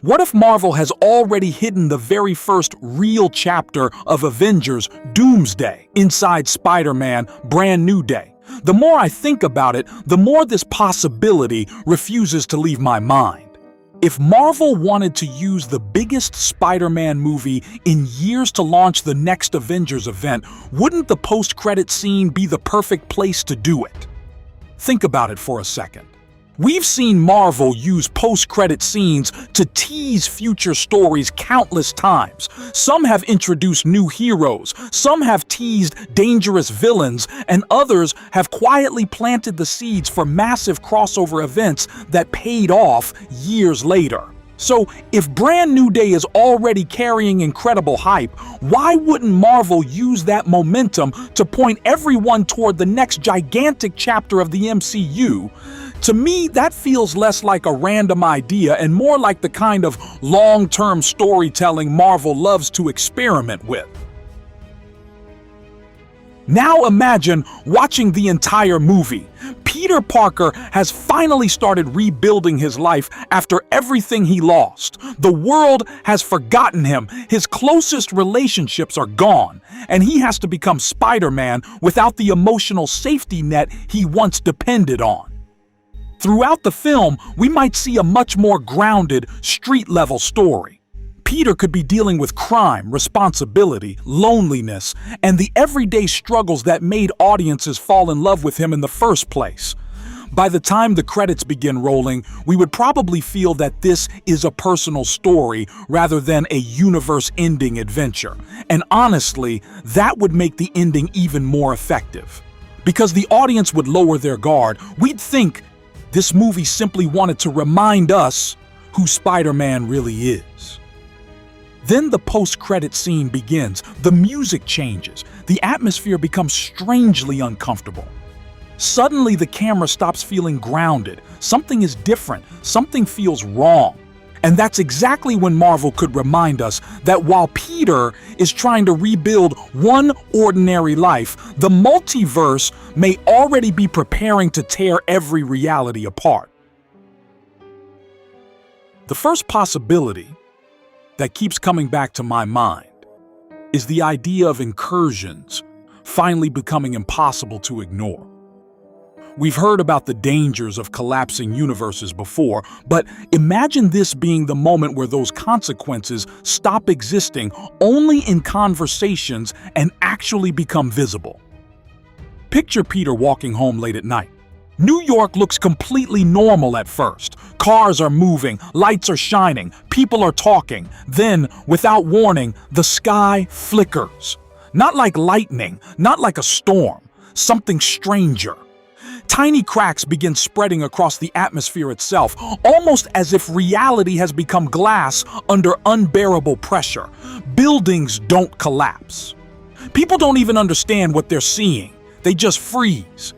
What if Marvel has already hidden the very first real chapter of Avengers, Doomsday, inside Spider-Man Brand New Day? The more I think about it, the more this possibility refuses to leave my mind. If Marvel wanted to use the biggest Spider-Man movie in years to launch the next Avengers event, wouldn't the post-credit scene be the perfect place to do it? Think about it for a second. We've seen Marvel use post-credit scenes to tease future stories countless times. Some have introduced new heroes, some have teased dangerous villains, and others have quietly planted the seeds for massive crossover events that paid off years later. So, if Brand New Day is already carrying incredible hype, why wouldn't Marvel use that momentum to point everyone toward the next gigantic chapter of the MCU? To me, that feels less like a random idea and more like the kind of long-term storytelling Marvel loves to experiment with. Now imagine watching the entire movie. Peter Parker has finally started rebuilding his life after everything he lost. The world has forgotten him, his closest relationships are gone, and he has to become Spider-Man without the emotional safety net he once depended on. Throughout the film, we might see a much more grounded, street-level story. Peter could be dealing with crime, responsibility, loneliness, and the everyday struggles that made audiences fall in love with him in the first place. By the time the credits begin rolling, we would probably feel that this is a personal story rather than a universe-ending adventure. And honestly, that would make the ending even more effective. Because the audience would lower their guard, we'd think this movie simply wanted to remind us who Spider-Man really is. Then the post-credit scene begins, the music changes, the atmosphere becomes strangely uncomfortable. Suddenly the camera stops feeling grounded, something is different, something feels wrong. And that's exactly when Marvel could remind us that while Peter is trying to rebuild one ordinary life, the multiverse may already be preparing to tear every reality apart. The first possibility that keeps coming back to my mind is the idea of incursions finally becoming impossible to ignore. We've heard about the dangers of collapsing universes before, but imagine this being the moment where those consequences stop existing only in conversations and actually become visible. Picture Peter walking home late at night. New York looks completely normal at first. Cars are moving, lights are shining, people are talking. Then, without warning, the sky flickers. Not like lightning, not like a storm, something stranger. Tiny cracks begin spreading across the atmosphere itself, almost as if reality has become glass under unbearable pressure. Buildings don't collapse. People don't even understand what they're seeing. They just freeze.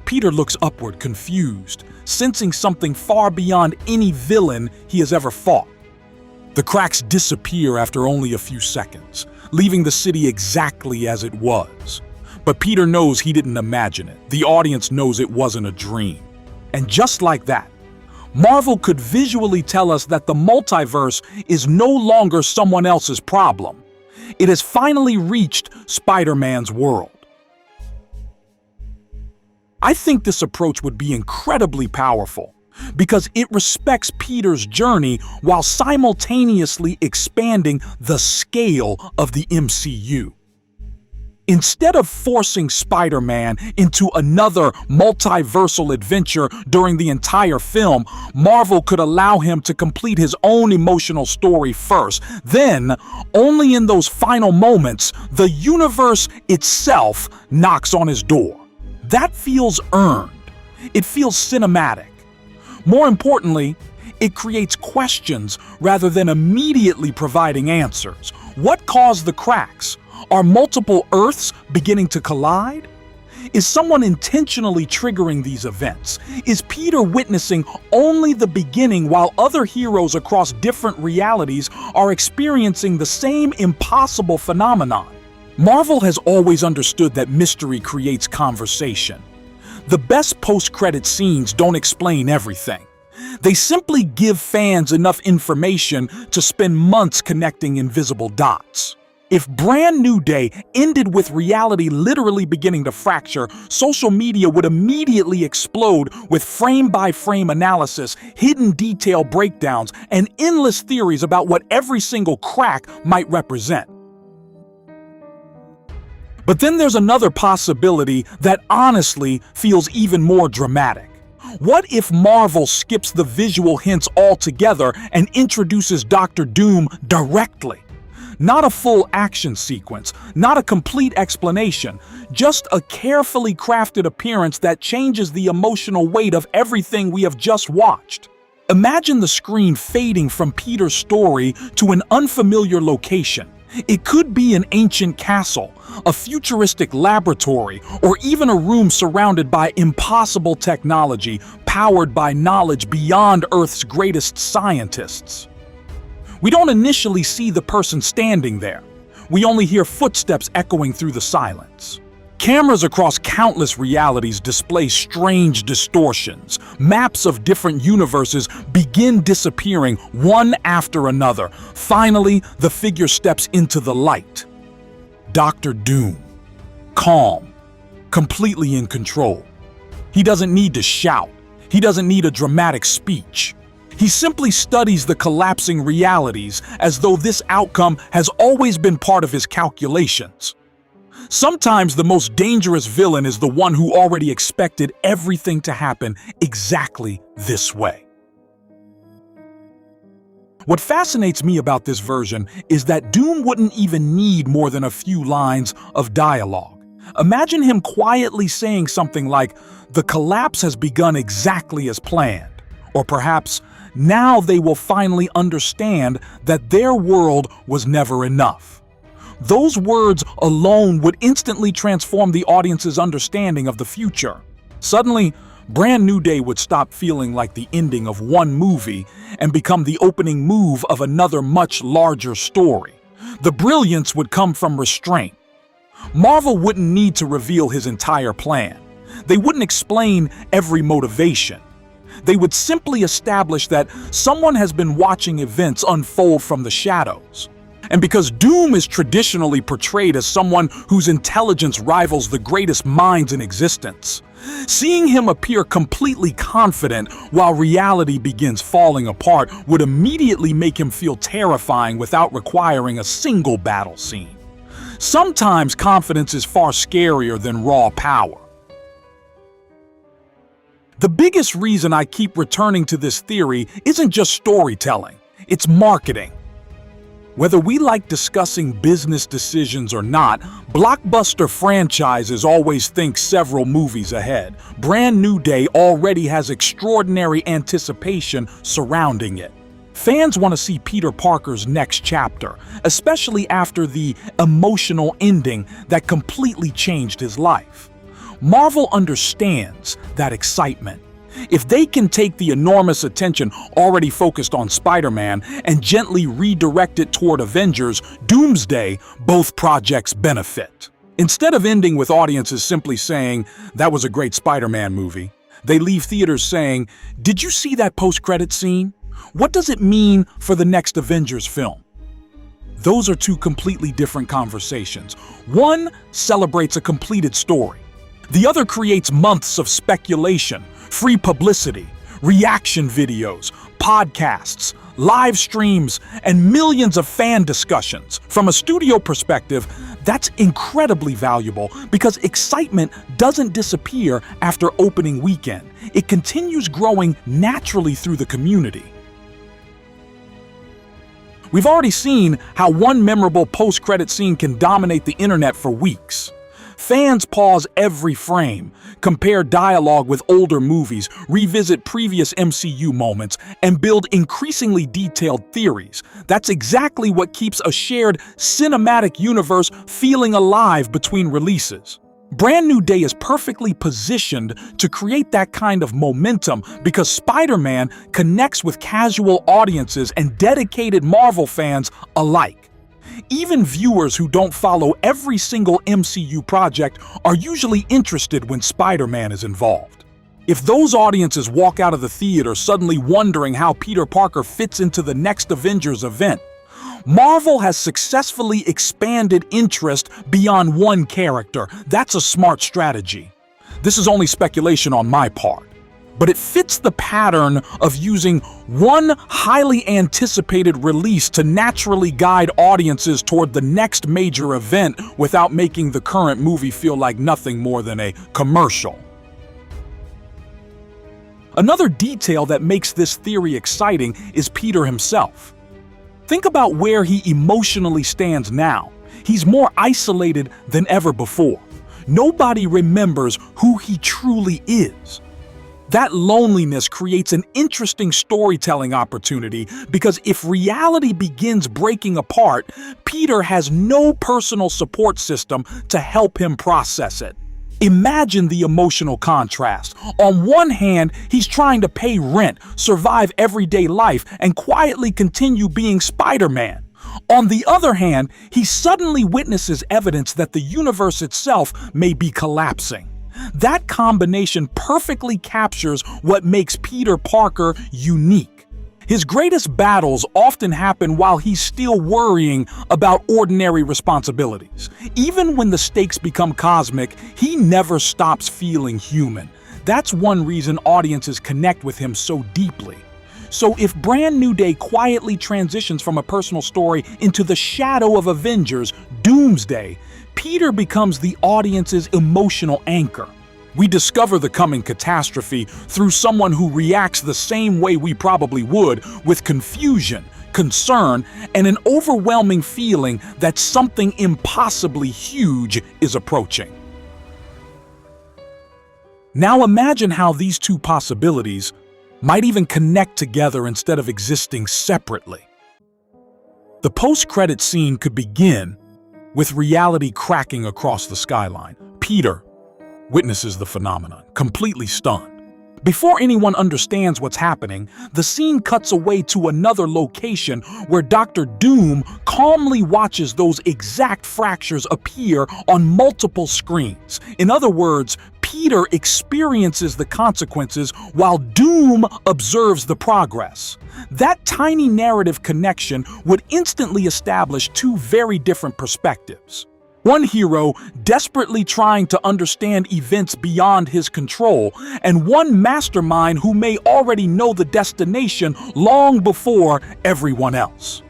Peter looks upward, confused, sensing something far beyond any villain he has ever fought. The cracks disappear after only a few seconds, leaving the city exactly as it was. But Peter knows he didn't imagine it. The audience knows it wasn't a dream. And just like that, Marvel could visually tell us that the multiverse is no longer someone else's problem. It has finally reached Spider-Man's world. I think this approach would be incredibly powerful because it respects Peter's journey while simultaneously expanding the scale of the MCU. Instead of forcing Spider-Man into another multiversal adventure during the entire film, Marvel could allow him to complete his own emotional story first. Then, only in those final moments, the universe itself knocks on his door. That feels earned. It feels cinematic. More importantly, it creates questions rather than immediately providing answers. What caused the cracks? Are multiple Earths beginning to collide? Is someone intentionally triggering these events? Is Peter witnessing only the beginning while other heroes across different realities are experiencing the same impossible phenomenon? Marvel has always understood that mystery creates conversation. The best post-credit scenes don't explain everything. They simply give fans enough information to spend months connecting invisible dots. If Brand New Day ended with reality literally beginning to fracture, social media would immediately explode with frame-by-frame analysis, hidden detail breakdowns, and endless theories about what every single crack might represent. But then there's another possibility that honestly feels even more dramatic. What if Marvel skips the visual hints altogether and introduces Doctor Doom directly? Not a full action sequence, not a complete explanation, just a carefully crafted appearance that changes the emotional weight of everything we have just watched. Imagine the screen fading from Peter's story to an unfamiliar location. It could be an ancient castle, a futuristic laboratory, or even a room surrounded by impossible technology, powered by knowledge beyond Earth's greatest scientists. We don't initially see the person standing there. We only hear footsteps echoing through the silence. Cameras across countless realities display strange distortions. Maps of different universes begin disappearing one after another. Finally, the figure steps into the light. Doctor Doom. Calm. Completely in control. He doesn't need to shout. He doesn't need a dramatic speech. He simply studies the collapsing realities as though this outcome has always been part of his calculations. Sometimes the most dangerous villain is the one who already expected everything to happen exactly this way. What fascinates me about this version is that Doom wouldn't even need more than a few lines of dialogue. Imagine him quietly saying something like, "The collapse has begun exactly as planned," or perhaps, "Now they will finally understand that their world was never enough." Those words alone would instantly transform the audience's understanding of the future. Suddenly, Brand New Day would stop feeling like the ending of one movie and become the opening move of another much larger story. The brilliance would come from restraint. Marvel wouldn't need to reveal his entire plan. They wouldn't explain every motivation. They would simply establish that someone has been watching events unfold from the shadows. And because Doom is traditionally portrayed as someone whose intelligence rivals the greatest minds in existence, seeing him appear completely confident while reality begins falling apart would immediately make him feel terrifying without requiring a single battle scene. Sometimes confidence is far scarier than raw power. The biggest reason I keep returning to this theory isn't just storytelling, it's marketing. Whether we like discussing business decisions or not, blockbuster franchises always think several movies ahead. Brand New Day already has extraordinary anticipation surrounding it. Fans want to see Peter Parker's next chapter, especially after the emotional ending that completely changed his life. Marvel understands that excitement. If they can take the enormous attention already focused on Spider-Man and gently redirect it toward Avengers, Doomsday, both projects benefit. Instead of ending with audiences simply saying, "That was a great Spider-Man movie," they leave theaters saying, "Did you see that post-credit scene? What does it mean for the next Avengers film?" Those are two completely different conversations. One celebrates a completed story. The other creates months of speculation, free publicity, reaction videos, podcasts, live streams, and millions of fan discussions. From a studio perspective, that's incredibly valuable because excitement doesn't disappear after opening weekend. It continues growing naturally through the community. We've already seen how one memorable post-credit scene can dominate the internet for weeks. Fans pause every frame, compare dialogue with older movies, revisit previous MCU moments, and build increasingly detailed theories. That's exactly what keeps a shared cinematic universe feeling alive between releases. Brand New Day is perfectly positioned to create that kind of momentum because Spider-Man connects with casual audiences and dedicated Marvel fans alike. Even viewers who don't follow every single MCU project are usually interested when Spider-Man is involved. If those audiences walk out of the theater suddenly wondering how Peter Parker fits into the next Avengers event, Marvel has successfully expanded interest beyond one character. That's a smart strategy. This is only speculation on my part, but it fits the pattern of using one highly anticipated release to naturally guide audiences toward the next major event without making the current movie feel like nothing more than a commercial. Another detail that makes this theory exciting is Peter himself. Think about where he emotionally stands now. He's more isolated than ever before. Nobody remembers who he truly is. That loneliness creates an interesting storytelling opportunity because if reality begins breaking apart, Peter has no personal support system to help him process it. Imagine the emotional contrast. On one hand, he's trying to pay rent, survive everyday life, and quietly continue being Spider-Man. On the other hand, he suddenly witnesses evidence that the universe itself may be collapsing. That combination perfectly captures what makes Peter Parker unique. His greatest battles often happen while he's still worrying about ordinary responsibilities. Even when the stakes become cosmic, he never stops feeling human. That's one reason audiences connect with him so deeply. So if Brand New Day quietly transitions from a personal story into the shadow of Avengers, Doomsday, Peter becomes the audience's emotional anchor. We discover the coming catastrophe through someone who reacts the same way we probably would, with confusion, concern, and an overwhelming feeling that something impossibly huge is approaching. Now imagine how these two possibilities might even connect together instead of existing separately. The post-credit scene could begin with reality cracking across the skyline. Peter witnesses the phenomenon, completely stunned. Before anyone understands what's happening, the scene cuts away to another location where Dr. Doom calmly watches those exact fractures appear on multiple screens. In other words, Peter experiences the consequences while Doom observes the progress. That tiny narrative connection would instantly establish two very different perspectives. One hero desperately trying to understand events beyond his control, and one mastermind who may already know the destination long before everyone else.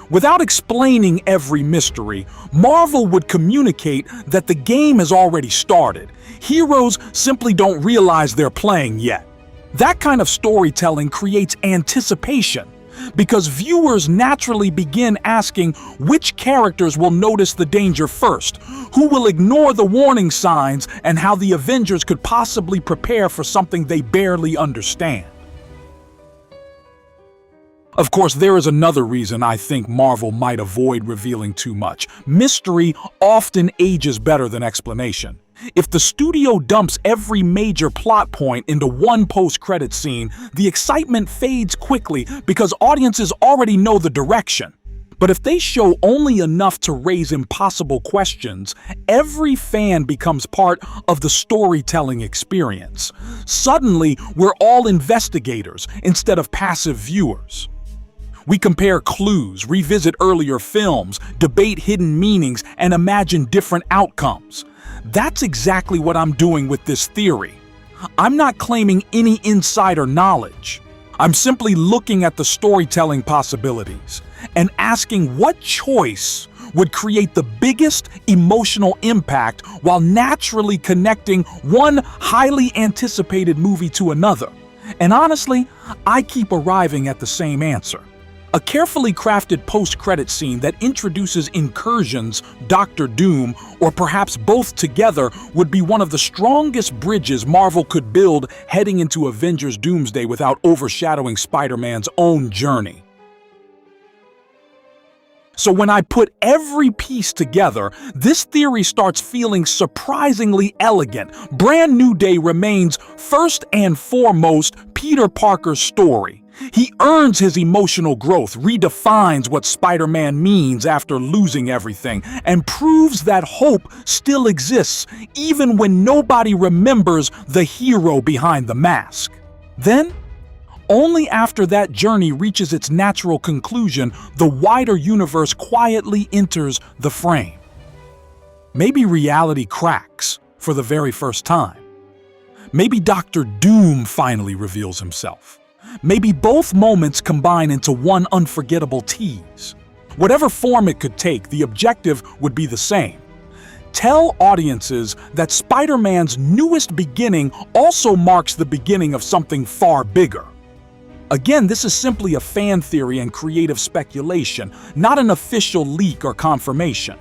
Without explaining every mystery, Marvel would communicate that the game has already started. Heroes simply don't realize they're playing yet. That kind of storytelling creates anticipation, because viewers naturally begin asking which characters will notice the danger first, who will ignore the warning signs, and how the Avengers could possibly prepare for something they barely understand. Of course, there is another reason I think Marvel might avoid revealing too much. Mystery often ages better than explanation. If the studio dumps every major plot point into one post-credit scene, the excitement fades quickly because audiences already know the direction. But if they show only enough to raise impossible questions, every fan becomes part of the storytelling experience. Suddenly, we're all investigators instead of passive viewers. We compare clues, revisit earlier films, debate hidden meanings, and imagine different outcomes. That's exactly what I'm doing with this theory. I'm not claiming any insider knowledge. I'm simply looking at the storytelling possibilities and asking what choice would create the biggest emotional impact while naturally connecting one highly anticipated movie to another. And honestly, I keep arriving at the same answer. A carefully crafted post-credit scene that introduces Incursions, Doctor Doom, or perhaps both together would be one of the strongest bridges Marvel could build heading into Avengers Doomsday without overshadowing Spider-Man's own journey. So when I put every piece together, this theory starts feeling surprisingly elegant. Brand New Day remains first and foremost Peter Parker's story. He earns his emotional growth, redefines what Spider-Man means after losing everything, and proves that hope still exists even when nobody remembers the hero behind the mask. Then, only after that journey reaches its natural conclusion, the wider universe quietly enters the frame. Maybe reality cracks for the very first time. Maybe Dr. Doom finally reveals himself. Maybe both moments combine into one unforgettable tease. Whatever form it could take, the objective would be the same. Tell audiences that Spider-Man's newest beginning also marks the beginning of something far bigger. Again, this is simply a fan theory and creative speculation, not an official leak or confirmation.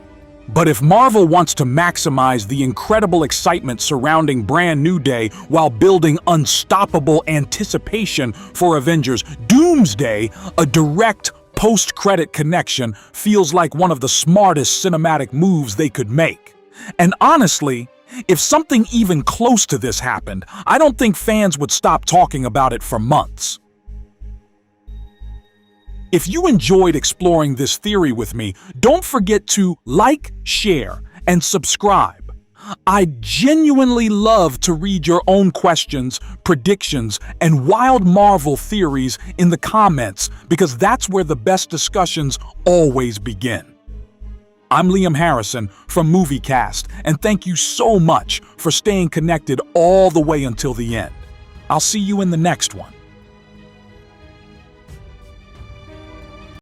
But if Marvel wants to maximize the incredible excitement surrounding Brand New Day while building unstoppable anticipation for Avengers Doomsday, a direct post-credit connection feels like one of the smartest cinematic moves they could make. And honestly, if something even close to this happened, I don't think fans would stop talking about it for months. If you enjoyed exploring this theory with me, don't forget to like, share, and subscribe. I genuinely love to read your own questions, predictions, and wild Marvel theories in the comments because that's where the best discussions always begin. I'm Liam Harrison from MovieCast, and thank you so much for staying connected all the way until the end. I'll see you in the next one.